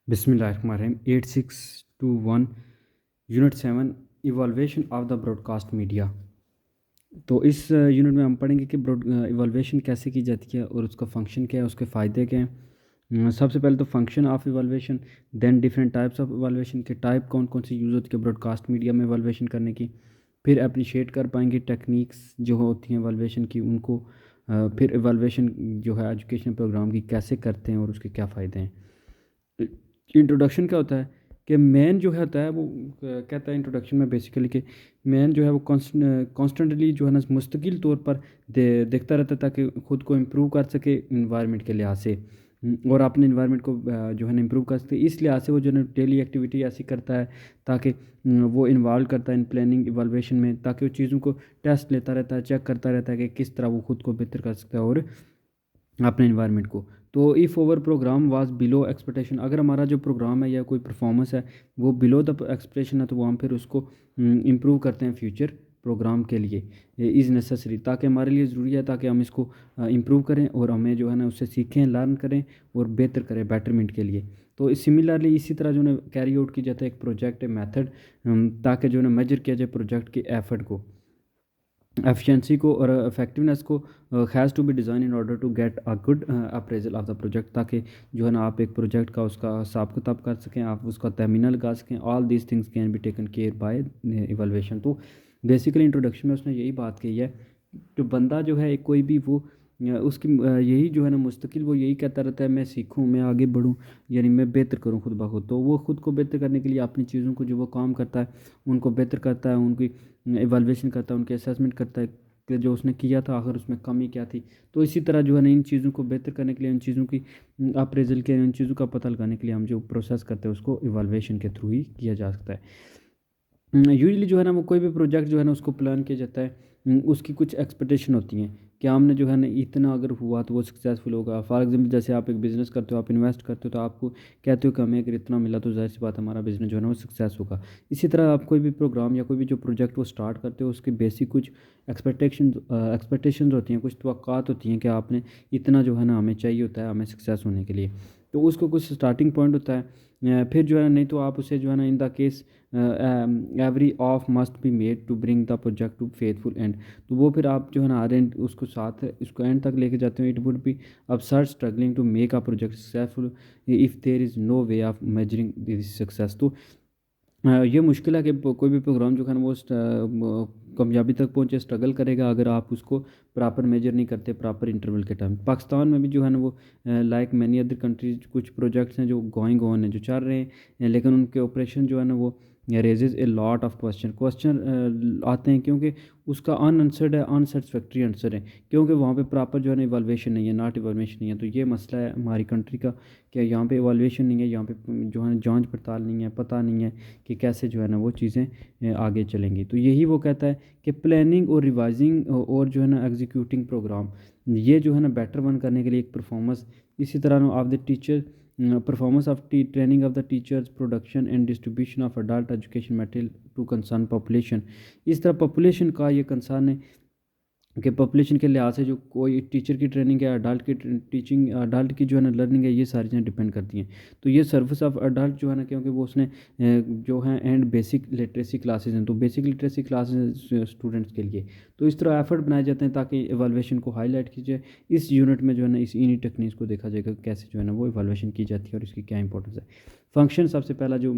बिस्मिल्लाहिर्रहमानिर्रहीम 8621 unit 7 evaluation of the broadcast media. तो इस यूनिट में हम पढ़ेंगे कि ब्रॉड इवॉल्वेशन कैसे की जाती है और उसका फंक्शन क्या है, उसके फ़ायदे क्या हैं। सबसे पहले तो function of evaluation, then different types of evaluation के टाइप कौन कौन सी यूज़ होती है ब्रॉडकास्ट मीडिया में इवॉल्वेशन करने की। फिर अप्रिशिएट कर पाएंगे टेक्निक्स जो होती हैं इवॉल्वेशन की उनको। फिर इवॉल्वेशन जो है एजुकेशन प्रोग्राम की कैसे करते हैं और उसके क्या फ़ायदे हैं। इंट्रोडक्शन क्या होता है कि मैन जो है होता है वो कहता है इंट्रोडक्शन में बेसिकली कि मैन जो है वो कॉन्स्टेंटली जो है ना मुस्तकिल तौर पर देखता रहता है ताकि ख़ुद को इम्प्रूव कर सके इन्वायरमेंट के लिहाज से। और अपने इन्वायरमेंट को जो है ना इम्प्रूव कर सकते इस लिहाज से वो जो है ना डेली एक्टिविटी ऐसी करता है ताकि वो इन्वॉल्व करता है इन प्लानिंग इवॉल्वेशन में, ताकि वो चीज़ों को टेस्ट लेता रहता है, चेक करता रहता है कि किस तरह वो ख़ुद को बेहतर कर सकता है और अपने इन्वायरमेंट को। तो if over programme was below expectation, अगर हमारा जो प्रोग्राम है या कोई परफॉर्मेंस है वो बिलो द एक्सपेक्टेशन है तो वो हम फिर उसको इम्प्रूव करते हैं फ्यूचर प्रोग्राम के लिए इज़ नेसेसरी, ताकि हमारे लिए ज़रूरी है ताकि हम इसको इम्प्रूव करें और हमें जो है ना उससे सीखें, लर्न करें और बेहतर करें बेटरमेंट के लिए। तो सिमिलरली इसी तरह जो है कैरी आउट की जाता है एक प्रोजेक्ट मेथड, ताकि जो है ना मेजर किया जाए प्रोजेक्ट के एफर्ट को, एफिशिएंसी को और इफेक्टिवनेस को। Has to be design in order to get a good appraisal of the project, ताकि जो है ना आप एक प्रोजेक्ट का उसका हिसाब किताब कर सकें, आप उसका तमीना लगा सकें। All these things can be taken care by evaluation. तो बेसिकली इंट्रोडक्शन में उसने यही बात कही है, जो बंदा जो है कोई भी वो उसकी यही जो है ना मुस्तकिल वो यही कहता रहता है मैं सीखूं, मैं आगे बढ़ूं, यानी मैं बेहतर करूं खुद ब खुद। तो वो खुद को बेहतर करने के लिए अपनी चीज़ों को जो वो काम करता है उनको बेहतर करता है, उनकी इवैल्यूएशन करता है, उनकी असेसमेंट करता है कि जो उसने किया था आखिर उसमें कमी क्या थी। तो इसी तरह जो है ना इन चीज़ों को बेहतर करने के लिए, इन चीज़ों की अप्रेजल के, इन चीज़ों का पता लगाने के लिए हम जो प्रोसेस करते हैं उसको इवैल्यूएशन के थ्रू ही किया जा सकता है। यूजुअली जो है ना वो कोई भी प्रोजेक्ट जो है ना उसको प्लान किया जाता है, उसकी कुछ एक्सपेक्टेशन होती हैं कि हमने जो है ना इतना अगर हुआ तो वो सक्सेसफुल होगा। फॉर एग्जांपल जैसे आप एक बिज़नेस करते हो, आप इन्वेस्ट करते हो तो आपको कहते हो कि हमें अगर इतना मिला तो ज़ाहिर सी बात हमारा बिज़नेस जो है ना वो सक्सेस होगा। इसी तरह आप कोई भी प्रोग्राम या कोई भी जो प्रोजेक्ट वो स्टार्ट करते हो उसके बेसिक कुछ एक्सपेक्टेशन होती हैं, कुछ तवक्कात होती हैं कि आपने इतना जो है ना हमें चाहिए होता है हमें सक्सेस होने के लिए। तो उसको कुछ स्टार्टिंग पॉइंट होता है। फिर जो है नहीं तो आप उसे जो है ना in the case every of must be made to bring the project to faithful end. तो वो फिर आप जो है ना एंड उसको साथ इसको एंड तक लेके जाते हो। It would be absurd struggling to make a project successful if there is no way of measuring this success. तो ये मुश्किल है कि कोई भी प्रोग्राम जो है ना वो कामयाबी तक पहुँचे, स्ट्रगल करेगा अगर आप उसको प्रॉपर मेजर नहीं करते प्रॉपर इंटरवल के टाइम। पाकिस्तान में भी जो है ना वो लाइक मैनी अदर कंट्रीज कुछ प्रोजेक्ट्स हैं जो गोइंग ऑन हैं, जो चल रहे हैं, लेकिन उनके ऑपरेशन जो है ना वो raises a lot of question आते हैं, क्योंकि उसका अनआंसर्ड है, अनसेटिस्फैक्ट्री आंसर है, क्योंकि वहाँ पे प्रॉपर जो है ना इवैल्यूएशन नहीं है, नॉट इवैल्यूएशन नहीं है। तो ये मसला है हमारी कंट्री का कि यहाँ पे इवैल्यूएशन नहीं है, यहाँ पे जो है जांच पड़ताल नहीं है, पता नहीं है कि कैसे जो है ना वो चीज़ें आगे चलेंगी। तो यही वो कहता है कि प्लानिंग और रिवाइजिंग और जो है ना एग्जीक्यूटिंग प्रोग्राम, ये जो है ना बेटर वन करने के लिए एक परफॉर्मेंस। इसी तरह of the teacher performance of training of the teachers, production and distribution of adult education material to concern population. इस तरह पॉपुलेशन का ये कंसर्न है कि पॉपुलेशन के लिहाज से जो कोई टीचर की ट्रेनिंग है, अडल्ट की टीचिंग, अडल्ट की जो है ना लर्निंग है, ये सारी चीज़ें डिपेंड करती हैं। तो ये सर्विस ऑफ अडल्ट जो है ना, क्योंकि वो उसने जो है एंड बेसिक लिटरेसी क्लासेस हैं, तो बेसिक लिटरेसी क्लासेस स्टूडेंट्स के लिए। तो इस तरह एफर्ट बनाए जाते हैं ताकि इवैल्यूएशन को हाईलाइट की जाए। इस यूनिट में जो है ना इस इन्हीं टेक्निक्स को देखा जाएगा कैसे जो है ना वो इवैल्यूएशन की जाती है और इसकी क्या इंपॉर्टेंस है। फंक्शन सबसे पहला जो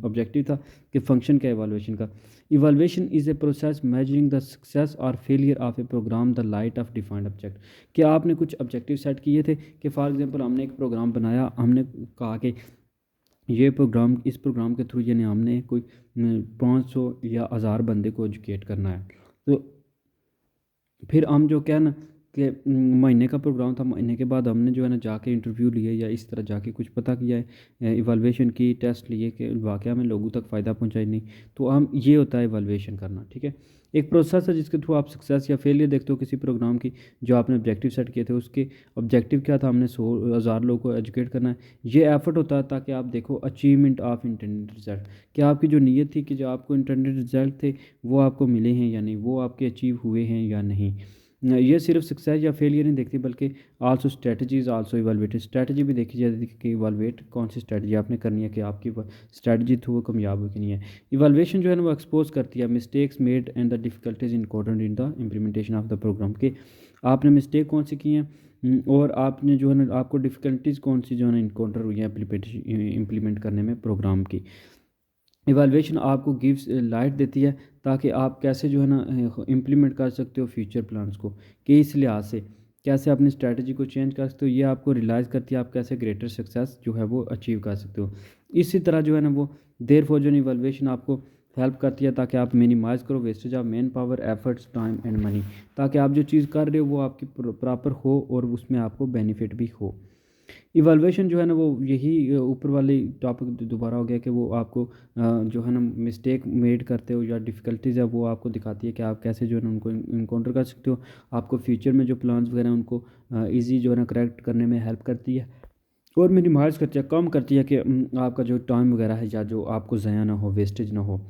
ऑब्जेक्टिव था कि फंक्शन क्या इवैल्यूएशन का। Evaluation is a process measuring the success और failure of a programme the light of defined object. कि आपने कुछ ऑब्जेक्टिव सेट किए थे कि फॉर एग्जांपल हमने एक प्रोग्राम बनाया, हमने कहा कि ये प्रोग्राम, इस प्रोग्राम के थ्रू यानी हमने कोई 500 या 1000 बंदे को एजुकेट करना है। तो फिर हम जो क्या है ना कि महीने का प्रोग्राम था, महीने के बाद हमने जो है ना जाके इंटरव्यू लिए या इस तरह जाके कुछ पता किया है, इवैल्यूएशन की, टेस्ट लिए कि वाकया में लोगों तक फ़ायदा पहुंचाई नहीं। तो हम ये होता है इवैल्यूएशन करना, ठीक है। एक प्रोसेस है जिसके थ्रू आप सक्सेस या फेलियर देखते हो किसी प्रोग्राम की। जो आपने ऑब्जेक्टिव सेट किए थे उसके ऑब्जेक्टिव क्या था, हमने 100 1000 लोगों को एजुकेट करना है। ये एफर्ट होता है ताकि आप देखो अचीवमेंट ऑफ इंटेंडेड रिजल्ट, कि आपकी जो नीयत थी कि जो आपको इंटेंडेड रिजल्ट थे वो आपको मिले हैं या नहीं, वो आपके अचीव हुए हैं या नहीं। ये सिर्फ सक्सेस या फेलियर नहीं देखती, बल्कि also strategies also evaluated. Strategy भी देखी जाती है कि इवैल्यूएट कौन सी स्ट्रेटजी आपने करनी है कि आपकी स्ट्रेटजी थ्रू वो कामयाब हो कि नहीं है। इवैल्यूएशन जो है ना वो एक्सपोज करती है mistakes made and the difficulties encountered in the implementation of the programme, के आपने मिस्टेक कौन सी की हैं और आपने जो है ना आपको डिफ़िकल्टीज़ कौन सी जो है ना इनकाउंटर हुई है इम्प्लीमेंट करने में प्रोग्राम की। इवैल्यूएशन आपको गिव्स लाइट देती है ताकि आप कैसे जो है ना इम्प्लीमेंट कर सकते हो फ्यूचर प्लान्स को, कि इस लिहाज से कैसे अपनी स्ट्रैटेजी को चेंज कर सकते हो। ये आपको रियलाइज़ करती है आप कैसे ग्रेटर सक्सेस जो है वो अचीव कर सकते हो। इसी तरह जो है ना वो देयर फॉर जो इवैल्यूएशन आपको हेल्प करती है ताकि आप मिनिमाइज़ करो wastage of man power efforts time and money, ताकि आप जो चीज़ कर रहे हो वो आपकी प्रॉपर हो और उसमें आपको बेनिफिट भी हो। इवैल्यूएशन जो है ना वो यही ऊपर वाली टॉपिक दोबारा हो गया कि वो आपको जो है ना मिस्टेक मेड करते हो या डिफ़िकल्टीज़ है वो आपको दिखाती है कि आप कैसे जो है ना उनको इनकाउंटर कर सकते हो। आपको फ्यूचर में जो प्लान्स वगैरह हैं उनको ईज़ी जो है ना करेक्ट करने में हेल्प करती है और मिनिमाइज़ करती है, कम करती है कि आपका जो टाइम वगैरह है या जो आपको ज़ाया ना हो, वेस्टेज ना हो।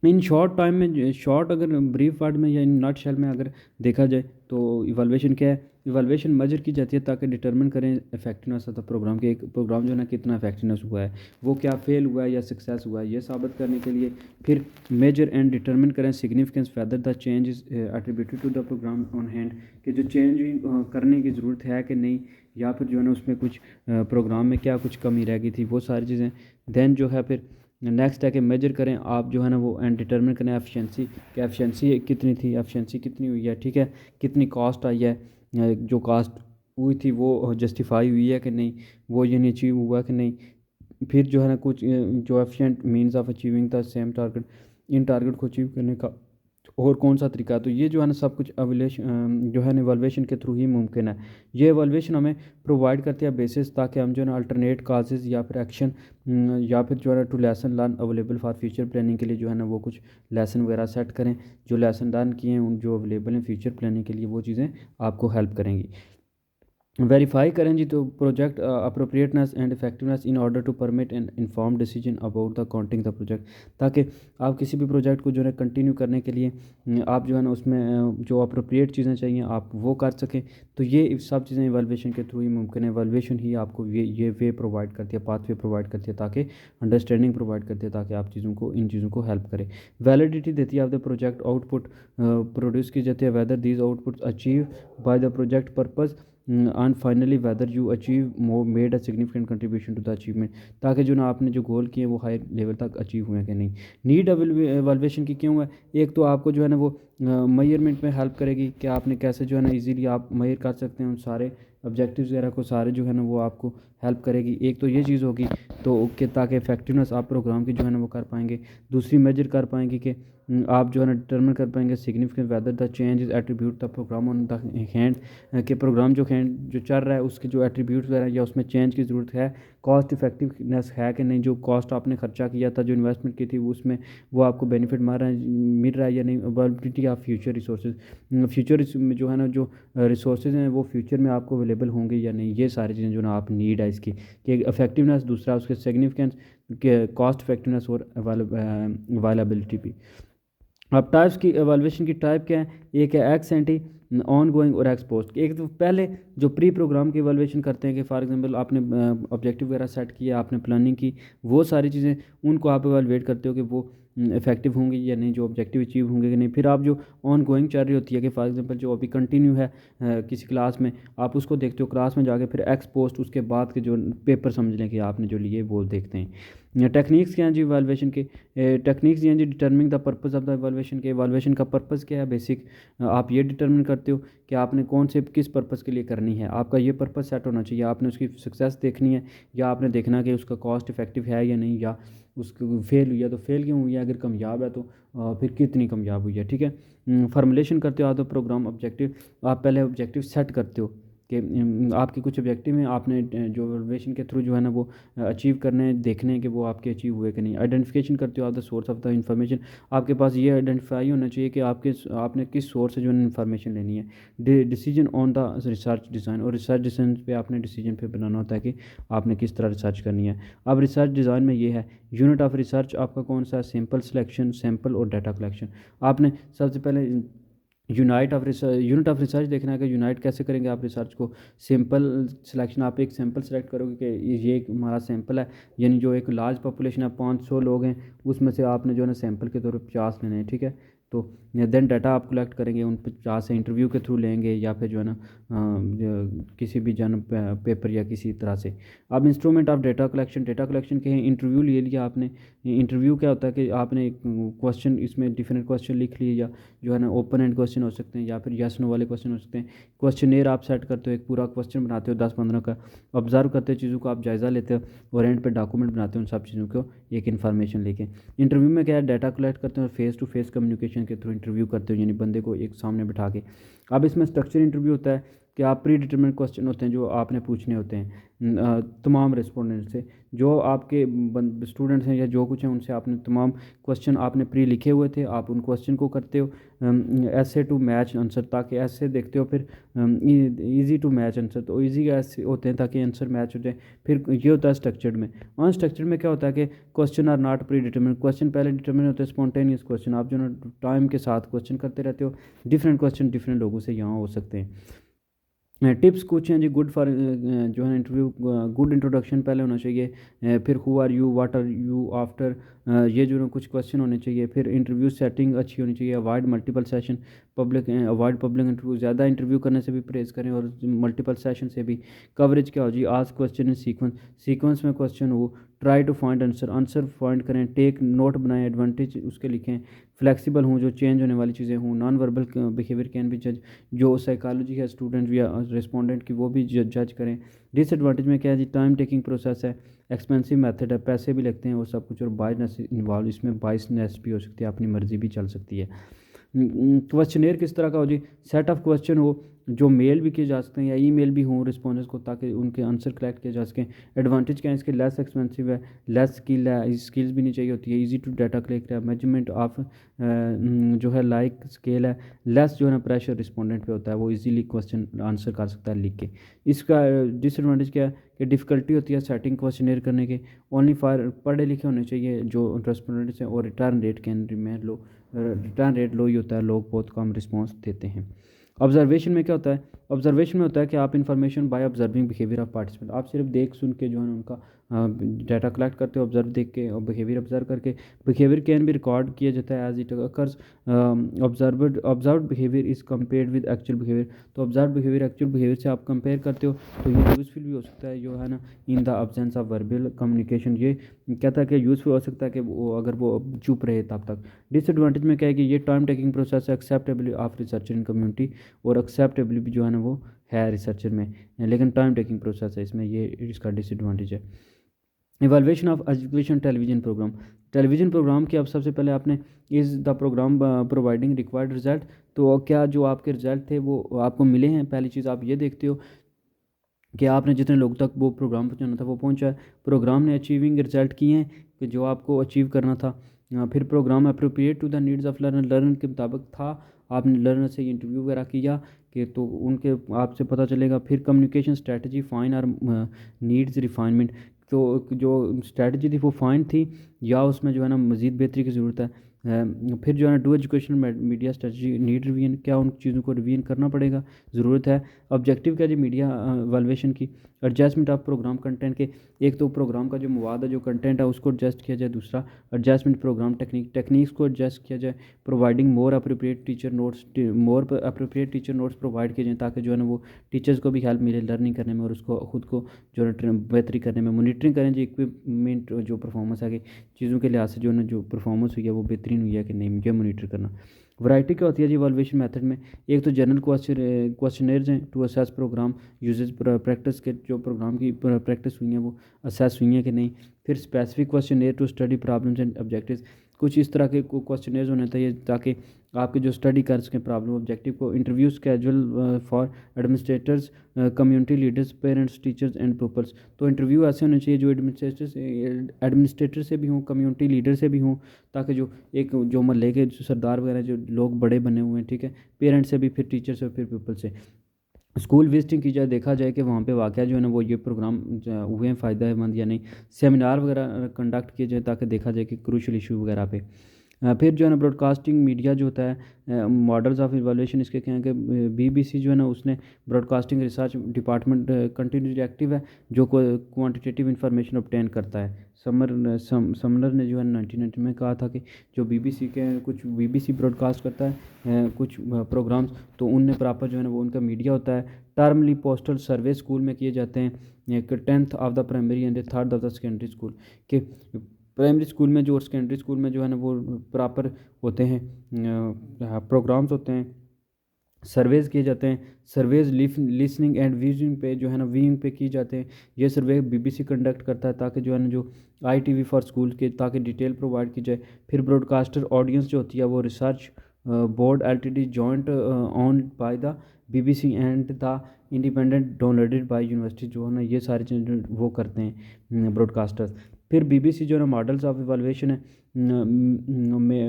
इन शॉर्ट टाइम में शॉर्ट अगर ब्रीफ वर्ड में या इन नट शेल में अगर देखा जाए तो इवैल्यूएशन क्या है। इवैल्यूएशन मेजर की जाती है ताकि डिटरमिन करें इफेक्टिवनेस ऑफ द प्रोग्राम के, एक प्रोग्राम जो है ना कितना इफेक्टिवनेस हुआ है, वो क्या फेल हुआ है या सक्सेस हुआ है, ये साबित करने के लिए फिर मेजर एंड डिटरमिन करें significance whether the change is attributed to the programme on hand, कि जो चेंज करने की ज़रूरत है कि नहीं, या फिर जो है ना उसमें कुछ प्रोग्राम में क्या कुछ कमी रह गई थी, वो सारी चीज़ें। देन जो है फिर नेक्स्ट है कि मेजर करें आप जो है ना वो एंड डिटरमिन करें एफिशिएंसी, कि एफिशिएंसी कितनी थी, एफिशिएंसी कितनी हुई है, ठीक है, कितनी कॉस्ट आई है, जो कॉस्ट हुई थी वो जस्टिफाई हुई है कि नहीं, वो ये नहीं अचीव हुआ कि नहीं। फिर जो है ना कुछ जो efficient means of achieving the same target, in target को अचीव करने का और कौन सा तरीका है। तो ये जो है ना सब कुछ जो है ना इवैल्यूएशन के थ्रू ही मुमकिन है। ये इवैल्यूएशन हमें प्रोवाइड करती है बेसिस, ताकि हम जो है ना अल्टरनेट काजेज़ या फिर एक्शन या फिर जो है ना to lesson learn available for future planning के लिए जो है ना वो कुछ लेसन वगैरह सेट करें, जो लेसन लर्न किए हैं उन जो अवेलेबल हैं फ्यूचर प्लानिंग के लिए, वो चीज़ें आपको हेल्प करेंगी। वेरीफाई करें जी तो project appropriateness and effectiveness in order to permit and inform decision about the counting the project, ताकि आप किसी भी प्रोजेक्ट को जो है कंटिन्यू करने के लिए आप जो है ना उसमें जो अप्रोप्रिएट चीज़ें चाहिए आप वो कर सकें। तो ये सब चीज़ें इवैल्यूएशन के थ्रू ही मुमकिन है। इवैल्यूएशन ही आपको ये वे प्रोवाइड करती है, पाथ वे प्रोवाइड करती है, ताकि अंडरस्टैंडिंग प्रोवाइड करती है, ताकि आप चीज़ों को इन चीज़ों को हेल्प करें। वैलिडिटी देती है आप द प्रोजेक्ट आउटपुट प्रोड्यूस की जाती है, whether these output achieve by the project purpose and finally whether you achieve made a significant contribution to the achievement, ताकि जो ना आपने जो गोल किए वो हाई लेवल तक अचीव हुए हैं कि नहीं। नीड एवैल्यूएशन की क्यों है, एक तो आपको जो है ना वो मेजरमेंट में हेल्प करेगी कि आपने कैसे जो है ना इजीली आप मेजर कर सकते हैं उन सारे ऑब्जेक्टिव्स वगैरह को, सारे जो है ना वो आपको हेल्प करेगी। एक तो ये चीज़ होगी तो कि ताकि इफेक्टिवनेस आप प्रोग्राम की जो है ना वो कर पाएंगे। दूसरी मेजर कर पाएंगे कि आप जो है ना डिटरमिन कर पाएंगे significant whether the change is attribute the programme on the hand, कि प्रोग्राम जो हैंड जो चल रहा है उसके जो एट्रीब्यूट्स वगैरह या उसमें चेंज की ज़रूरत है, कॉस्ट इफेक्टिवनेस है कि नहीं, जो कॉस्ट आपने खर्चा किया था, जो इन्वेस्टमेंट की थी उसमें वो आपको बेनिफिट मिल रहा है या नहीं। Availability of future resources, future में जो है ना जो रिसोर्सेज हैं वो फ्यूचर में आपको अवेलेबल होंगे या नहीं, ये सारी चीज़ें जो ना आप नीड है इसकी, कि इफेक्टिवनेस, दूसरा उसके सिग्निफिकेंस, के कॉस्ट इफेक्टिवनेस और अवेलेबिलिटी भी। अब टाइप्स की एवैल्यूएशन की टाइप क्या है, एक है एक्स एंटी, ऑन गोइंग और एक्स पोस्ट। एक तो पहले जो प्री प्रोग्राम की एवैल्यूएशन करते हैं कि फॉर एग्जांपल आपने ऑब्जेक्टिव वगैरह सेट किया, आपने प्लानिंग की, वो सारी चीज़ें उनको आप एवैल्यूएट करते हो कि वो इफेक्टिव होंगी या नहीं, जो ऑब्जेक्टिव अचीव होंगे कि नहीं। फिर आप जो ऑन गोइंग चल रही होती है कि फॉर एग्जांपल जो अभी कंटिन्यू है किसी क्लास में, आप उसको देखते हो क्लास में जाके, फिर एक्स पोस्ट उसके बाद के जो पेपर समझ लें कि आपने जो लिए वो देखते हैं। टेक्निक्स क्या हैं जी इवैल्यूएशन के, टेक्निक्स ये हैं जी determining the purpose of the evaluation के, इवैल्यूएशन का पर्पस क्या है बेसिक, आप ये डिटर्मिन करते हो कि आपने कौन से किस पर्पस के लिए करनी है। आपका ये पर्पस सेट होना चाहिए, आपने उसकी सक्सेस देखनी है या आपने देखना कि उसका कॉस्ट इफेक्टिव है या नहीं, या उसको फेल हुई है तो फेल क्यों हुई है, अगर कामयाब है तो फिर कितनी कामयाब हुई है, ठीक है। फार्मूलेशन करते हो आप तो प्रोग्राम ऑब्जेक्टिव, आप पहले ऑब्जेक्टिव सेट करते हो कि आपके कुछ ऑब्जेक्टिव हैं, आपने जो इवैल्यूएशन के थ्रू जो है ना वो अचीव करने हैं, देखने हैं कि वो आपके अचीव हुए कि नहीं। आइडेंटिफिकेशन करते हो आप the source of the information, आपके पास ये आइडेंटिफाई होना चाहिए कि आपने किस सोर्स से जो है इन्फॉर्मेशन लेनी है। Decision on the research design, और रिसर्च डिज़ाइन पे आपने डिसीजन पे बनाना होता है कि आपने किस तरह रिसर्च करनी है। अब रिसर्च डिज़ाइन में ये है यूनिट ऑफ रिसर्च आपका कौन सा है, सैम्पल सिलेक्शन, सैम्पल और डाटा कलेक्शन। आपने सबसे पहले यूनिट ऑफ रिसर्च देखना है कि यूनाइट कैसे करेंगे आप रिसर्च को। सिंपल सिलेक्शन, आप एक सैंपल सेलेक्ट करोगे कि ये एक हमारा सैंपल है, यानी जो एक लार्ज पॉपुलेशन है 500 लोग हैं, उसमें से आपने जो है ना सैंपल के तौर पर 50 लेने हैं, ठीक है। तो देन डाटा आप कलेक्ट करेंगे, उन 50 से इंटरव्यू के थ्रू लेंगे या फिर जो है ना किसी भी जन पेपर या किसी तरह से। अब इंस्ट्रूमेंट ऑफ डेटा कलेक्शन के हैं, इंटरव्यू ले लिया आपने। इंटरव्यू क्या होता है कि आपने क्वेश्चन, इसमें डिफरेंट क्वेश्चन लिख लिए, या जो है ना ओपन एंड क्वेश्चन हो सकते हैं या फिर यस नो वाले क्वेश्चन हो सकते हैं। क्वेश्चनेयर आप सेट करते हो, एक पूरा क्वेश्चन बनाते हो 10-15 का, ऑब्जर्व करते हो चीज़ों को, आप जायज़ा लेते हो और एंड पे डॉक्यूमेंट बनाते हो उन सब चीज़ों को एक इन्फॉर्मेशन लेके। इंटरव्यू में क्या है, डाटा कलेक्ट करते हो, फेस टू फेस कम्युनिकेशन के थ्रू इंटरव्यू करते हो, यानी बंदे को एक सामने बिठा के। अब इसमें स्ट्रक्चर इंटरव्यू होता है कि आप प्री डिटरमिनेड क्वेश्चन होते हैं जो आपने पूछने होते हैं तमाम रेस्पोंडेंट से, जो आपके स्टूडेंट्स हैं या जो कुछ हैं उनसे आपने तमाम क्वेश्चन आपने प्री लिखे हुए थे, आप उन क्वेश्चन को करते हो ऐसे टू मैच आंसर, ताकि ऐसे देखते हो फिर इजी टू मैच आंसर, तो इजी ऐसे होते हैं ताकि आंसर मैच हो जाए। फिर ये होता है स्ट्रक्चर्ड में। अनस्ट्रक्चर्ड में क्या होता है कि question are not predetermined, question पहले डिटरमिन होते हैं, स्पॉन्टेनियस क्वेश्चन, आप जो है टाइम के साथ क्वेश्चन करते रहते हो। डिफरेंट क्वेश्चन डिफरेंट लोगों से यहाँ हो सकते हैं। टिप्स कुछ हैं जी, गुड फॉर जो है इंटरव्यू, गुड इंट्रोडक्शन पहले होना चाहिए, फिर who are you, what are you after, ये जो कुछ क्वेश्चन होने चाहिए। फिर इंटरव्यू सेटिंग अच्छी होनी चाहिए, avoid multiple session, avoid public interview, ज़्यादा इंटरव्यू करने से भी परहेज करें और मल्टीपल सेशन से भी। कवरेज क्या हो जी, आस्क क्वेश्चन इन सीक्वेंस में क्वेश्चन हो, try to find answer find करें, टेक नोट बनाएं, एडवांटेज उसके लिखें, फ्लेक्सिबल हूँ, जो चेंज होने वाली चीज़ें हूँ, non verbal behaviour can be जज, जो साइकोलॉजी है स्टूडेंट या रिस्पोंडेंट की वो भी जज करें। डिसएडवांटेज में क्या है जी, टाइम टेकिंग प्रोसेस है, एक्सपेंसिव मेथड है, पैसे भी लगते हैं वो सब कुछ, और बायसनेस इन्वॉल्व, इसमें बायसनेस भी हो सकती है, अपनी मर्जी भी चल सकती है। क्वेश्चनेयर किस तरह का हो जी, सेट ऑफ क्वेश्चन हो जो मेल भी किए जा सकते हैं या ईमेल भी हों रिस्पॉन्सेज को, ताकि उनके आंसर कलेक्ट किए जा सकें। एडवांटेज क्या है इसके, लेस एक्सपेंसिव है, लेस स्किल है, स्किल्स भी नहीं चाहिए होती है, इजी टू डाटा कलेक्ट है, मेजरमेंट ऑफ जो है लाइक स्केल है, लेस जो है ना प्रेशर रिस्पोंडेंट पे होता है, वो इजीली क्वेश्चन आंसर कर सकता है लिख के। इसका डिसएडवांटेज क्या है कि डिफ़िकल्टी होती है सेटिंग क्वेश्चनेयर करने के, ओनली फॉर पढ़े लिखे होने चाहिए जो रेस्पोंडेंट्स हैं, और return rate can remain low, return rate low ही होता है, लोग बहुत कम रिस्पॉन्स देते हैं। ऑब्जर्वेशन में क्या होता है, ऑब्जर्वेशन में होता है कि आप information by observing behaviour of participant, आप सिर्फ देख सुन के जो है ना उनका डाटा कलेक्ट करते हो, ऑब्जर्व देख के और बिहेवियर ऑब्जर्व करके। बिहेवियर कैन भी रिकॉर्ड किया जाता है as it occurs, observed behaviour is compared with actual behaviour, तो ऑब्जर्व बिहेवियर एक्चुअल बिहेवियर से आप कंपेयर करते हो, तो ये यूज़फुल भी हो सकता है जो है ना in the absence of verbal communication. ये कहता है कि यूज़फुल हो सकता है कि वो अगर वो चुप रहे तब तक। डिसएडवांटेज में क्या है कि ये टाइम टेकिंग प्रोसेस है, acceptable of researcher in community, और एक्सेप्टेबल भी जो है ना वो है रिसर्चर में, लेकिन टाइम टेकिंग प्रोसेस है इसमें, ये इसका डिसएडवांटेज है। Evaluation of education television programme की अब सबसे पहले आपने is the programme providing required result, तो क्या जो आपके रिजल्ट थे वो आपको मिले हैं। पहली चीज़ आप ये देखते हो कि आपने जितने लोग तक वो प्रोग्राम पहुंचाना था वो पहुंचा है, प्रोग्राम ने अचीविंग रिजल्ट किए हैं कि जो आपको अचीव करना था। फिर programme appropriate to the needs of learner के मुताबिक था, आपने लर्नर से इंटरव्यू वगैरह किया कि तो उनके आपसे पता चलेगा। फिर कम्युनिकेशन स्ट्रेटजी फाइन और नीड्स रिफाइनमेंट, तो जो स्ट्रेटजी थी वो फाइन थी या उसमें जो है ना मज़ीद बेहतरी की ज़रूरत है। फिर जो है ना do education media strategy need revision, क्या उन चीज़ों को रिवीजन करना पड़ेगा, ज़रूरत है। ऑब्जेक्टिव क्या जी मीडिया वैल्यूएशन की, एडजस्टमेंट ऑफ प्रोग्राम कंटेंट के, एक तो प्रोग्राम का जो मवाद है जो कंटेंट है उसको एडजस्ट किया जाए, दूसरा एडजस्टमेंट प्रोग्राम टेक्निक्स को एडजस्ट किया जाए, providing more appropriate teacher notes provide किए जाएँ, ताकि जो है ना वो टीचर्स को भी हेल्प मिले लर्निंग करने में और उसको ख़ुद को जो है बेहतरी करने में। मॉनिटरिंग करें जी इक्विपमेंट जो परफॉर्मेंस है कि चीज़ों के लिहाज से जो है ना जो परफॉर्मेंस हुई है वो बेहतरीन हुई है कि नहीं, मुझे मॉनिटर करना। वैरायटी क्या होती है जी इवैल्यूएशन मेथड में, एक तो जनरल क्वेश्चनर्स हैं to assess programme uses, practice के जो प्रोग्राम की प्रैक्टिस हुई है वो असेस हुई हैं कि नहीं। फिर specific questioner to study problems and objectives, कुछ इस तरह के क्वेश्चनर्स होने चाहिए ताकि आपके जो स्टडी कर सकें प्रॉब्लम ऑब्जेक्टिव को। Interview schedule for administrators, community leaders, parents, teachers and peoples, तो इंटरव्यू ऐसे होने चाहिए जो एडमिनिस्ट्रेटर से भी हों, कम्युनिटी लीडर से भी हों, ताकि जो एक जो महल्ले के जो सरदार वगैरह जो लोग बड़े बने हुए हैं, ठीक है, पेरेंट्स से भी, फिर टीचर से, फिर पीपल से। स्कूल विजिटिंग की जाए, देखा जाए कि वहाँ पे वाक़या जो है ना वो ये प्रोग्राम हुए हैं फ़ायदेमंद या नहीं। सेमिनार वगैरह कंडक्ट किए जाए ताकि देखा जाए कि क्रूशल इशू वगैरह पे। फिर जो है ना ब्रॉडकास्टिंग मीडिया जो होता है, मॉडल्स ऑफ इवैल्यूएशन इसके क्या है कि बीबीसी जो है ना उसने broadcasting research department continuously active है जो क्वांटिटेटिव इंफॉर्मेशन ऑब्टेन करता है। समनर ने जो है 1990 में कहा था कि जो बीबीसी के कुछ बीबीसी ब्रॉडकास्ट करता है कुछ प्रोग्राम्स, तो उनने प्रॉपर जो है ना वो उनका मीडिया होता है। टर्मली पोस्टल सर्वे स्कूल में किए जाते हैं, एक 10th of the primary and 3rd of the secondary school के। प्राइमरी स्कूल में जो और सेकेंडरी स्कूल में जो है ना वो प्रॉपर होते हैं, प्रोग्राम्स होते हैं, सर्वेज़ किए जाते हैं। सर्वेज़ लिसनिंग एंड व्यूइंग पे जो है ना व्यूइंग पे किए जाते हैं। ये सर्वे बीबीसी कंडक्ट करता है ताकि जो है ना जो आईटीवी फॉर स्कूल के ताकि डिटेल प्रोवाइड की जाए। फिर ब्रॉडकास्टर ऑडियंस जो होती है वो research board LTD joint on by the BBC and the independent downloaded by university जो है ना ये सारी चीज़ें वो करते हैं ब्रॉडकास्टर्स। फिर बीबीसी जो है ना मॉडल्स ऑफ इवैल्यूएशन है,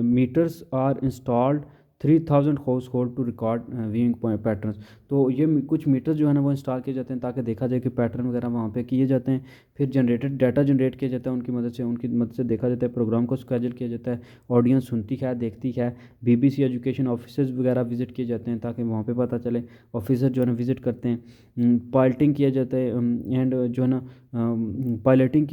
meters are installed 3000 house hold to record viewing patterns. तो ये कुछ मीटर जो है ना वो इंस्टॉल किए जाते हैं ताकि देखा जाए कि पैटर्न वगैरह वहाँ पे किए जाते हैं। फिर जनरेटेड डाटा जनरेट किया जाता है उनकी मदद से देखा जाता है, प्रोग्राम को स्केड्यूल किया जाता है, ऑडियंस सुनती है देखती है। बीबीसी एजुकेशन ऑफिसर्स वगैरह विजिट किए जाते हैं ताकि वहाँ पे पता चले, ऑफिसर जो है ना विजिट करते हैं। पायलटिंग किया जाता है एंड जो है ना पायलटिंग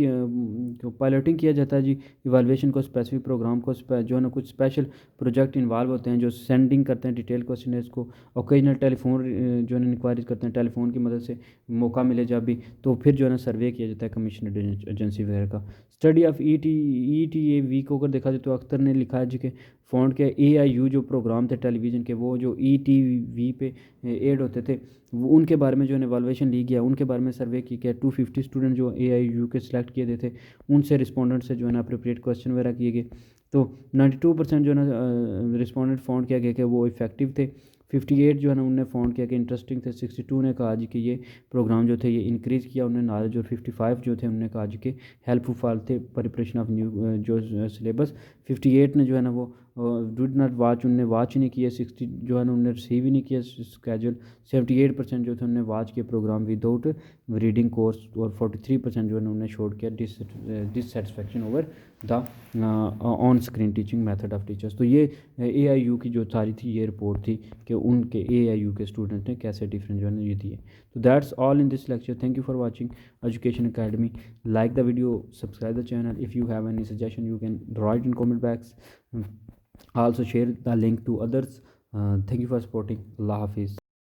किया जाता है जी इवैल्यूएशन को, स्पेसिफिक प्रोग्राम को जो है ना कुछ स्पेशल प्रोजेक्ट इन्वॉल्व होते हैं जो सेंडिंग करते हैं डिटेल क्वेश्चनर्स को। ओकेजनल टेलीफोन जो है ना इंक्वायरीज करते हैं टेलीफोन की मदद से, मौका मिले जब भी। तो फिर जो है ना सर्वे किया जाता है कमीशन एजेंसी वगैरह का। Study of E T A V को अगर देखा जाए तो अख्तर ने लिखा है जी कि फ़ॉन्ट के AIU जो प्रोग्राम थे टेलीविज़न के वो जो ETV पे एड होते थे वो उनके बारे में जो है इवैल्यूएशन ली गया, उनके बारे में सर्वे की गया। 250 स्टूडेंट जो AIU के सिलेक्ट किए गए थे उनसे रिस्पोंडेंट से जो है ना अप्रोप्रिएट क्वेश्चन वगैरह किए गए। तो 92% जो है ना रिस्पोंडेंट फाउंड किया गया कि वो इफेक्टिव थे। 58 जो है ना उनने फाउंड किया कि इंटरेस्टिंग थे। 62 ने कहा जी कि ये प्रोग्राम जो थे ये इंक्रीज़ किया उन्हें नॉलेज। और 55 जो थे उन्होंने कहा जी कि हेल्पफुल थे प्रिपरेशन ऑफ न्यू जो सिलेबस। 58 ने जो है ना वो डिड नॉट वॉच, उनने वॉच ही नहीं किया। 60 जो है ना उन्होंने रिसीव ही नहीं किया स्केजूल। 78% जो थे उन्होंने वॉच किया प्रोग्राम विदाउट रीडिंग कोर्स। और 43% जो है ना उन्होंने शोड किया dissatisfaction over the on screen teaching method of teachers. तो ये AIU की जो सारी थी ये रिपोर्ट थी कि उनके AIU के स्टूडेंट ने कैसे डिफरेंट जो है ना ये दिए। तो that's all in this lecture. Thank you for watching education academy. Like the video, subscribe the channel. If you have any suggestion you can write in comment box. Also share the link to others. Thank you for supporting. Allah Hafiz.